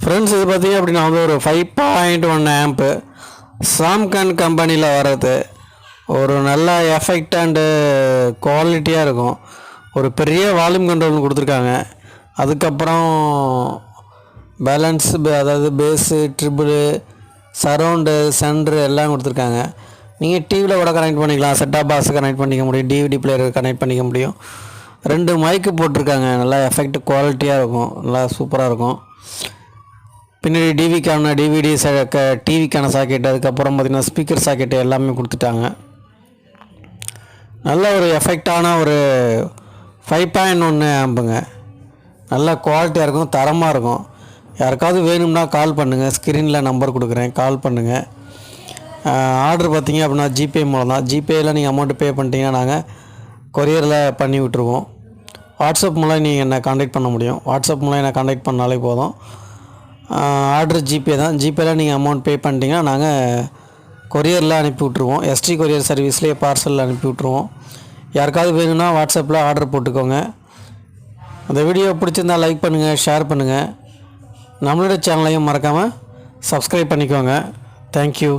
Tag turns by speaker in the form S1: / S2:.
S1: Friends, இது பார்த்திங்க அப்படின்னா வந்து ஒரு 5.1 ஆம்ப்பு சாம்கான் கம்பெனியில் வர்றது. ஒரு நல்ல எஃபெக்ட் அண்டு குவாலிட்டியாக இருக்கும். ஒரு பெரிய வால்யூம் கண்ட்ரோல் கொடுத்துருக்காங்க. அதுக்கப்புறம் பேலன்ஸ், அதாவது பேஸு, ட்ரிபிளு, சரவுண்டு, சென்ட்ரு எல்லாம் கொடுத்துருக்காங்க. நீங்கள் டிவியில் கூட கனெக்ட் பண்ணிக்கலாம், செட்டாப் பாக்ஸு கனெக்ட் பண்ணிக்க முடியும், டிவிடி பிளேயர் கனெக்ட் பண்ணிக்க முடியும். 2 மைக்கு போட்டிருக்காங்க. நல்லா எஃபெக்ட் குவாலிட்டியாக இருக்கும், நல்லா சூப்பராக இருக்கும். பின்னாடி டிவிடி டிவிக்கான சாக்கெட்டு, அதுக்கப்புறம் பார்த்திங்கன்னா ஸ்பீக்கர் சாக்கெட்டு எல்லாமே கொடுத்துட்டாங்க. நல்ல ஒரு எஃபெக்டான ஒரு 5.1 ஆம்புங்க. நல்ல குவாலிட்டியாக இருக்கும், தரமாக இருக்கும். யாருக்காவது வேணும்னா கால் பண்ணுங்கள், ஸ்க்ரீனில் நம்பர் கொடுக்குறேன், கால் பண்ணுங்கள். ஆர்டர் பார்த்திங்க அப்படின்னா ஜிபே மூலம் தான். ஜிபேயில் நீங்கள் அமௌண்ட்டு பே பண்ணிட்டீங்கன்னா நாங்கள் கொரியரில் பண்ணி விட்டுருவோம். வாட்ஸ்அப் மூலம் நீங்கள் என்னை காண்டாக்ட் பண்ண முடியும். வாட்ஸ்அப் மூலம் என்னை காண்டாக்ட் பண்ணாலே போதும். ஆர்டர் ஜிபே தான். ஜிபேயில் நீங்கள் அமௌண்ட் பே பண்ணிட்டீங்கன்னா நாங்கள் கொரியரில் அனுப்பி விட்ருவோம். எஸ்டி கொரியர் சர்வீஸ்லேயே பார்சலில் அனுப்பி விட்ருவோம். யாருக்காவது வேணும்னா வாட்ஸ்அப்பில் ஆர்டர் போட்டுக்கோங்க. அந்த வீடியோ பிடிச்சிருந்தால் லைக் பண்ணுங்கள், ஷேர் பண்ணுங்கள். நம்மளோட சேனலையும் மறக்காமல் சப்ஸ்கிரைப் பண்ணிக்கோங்க. தேங்க்யூ.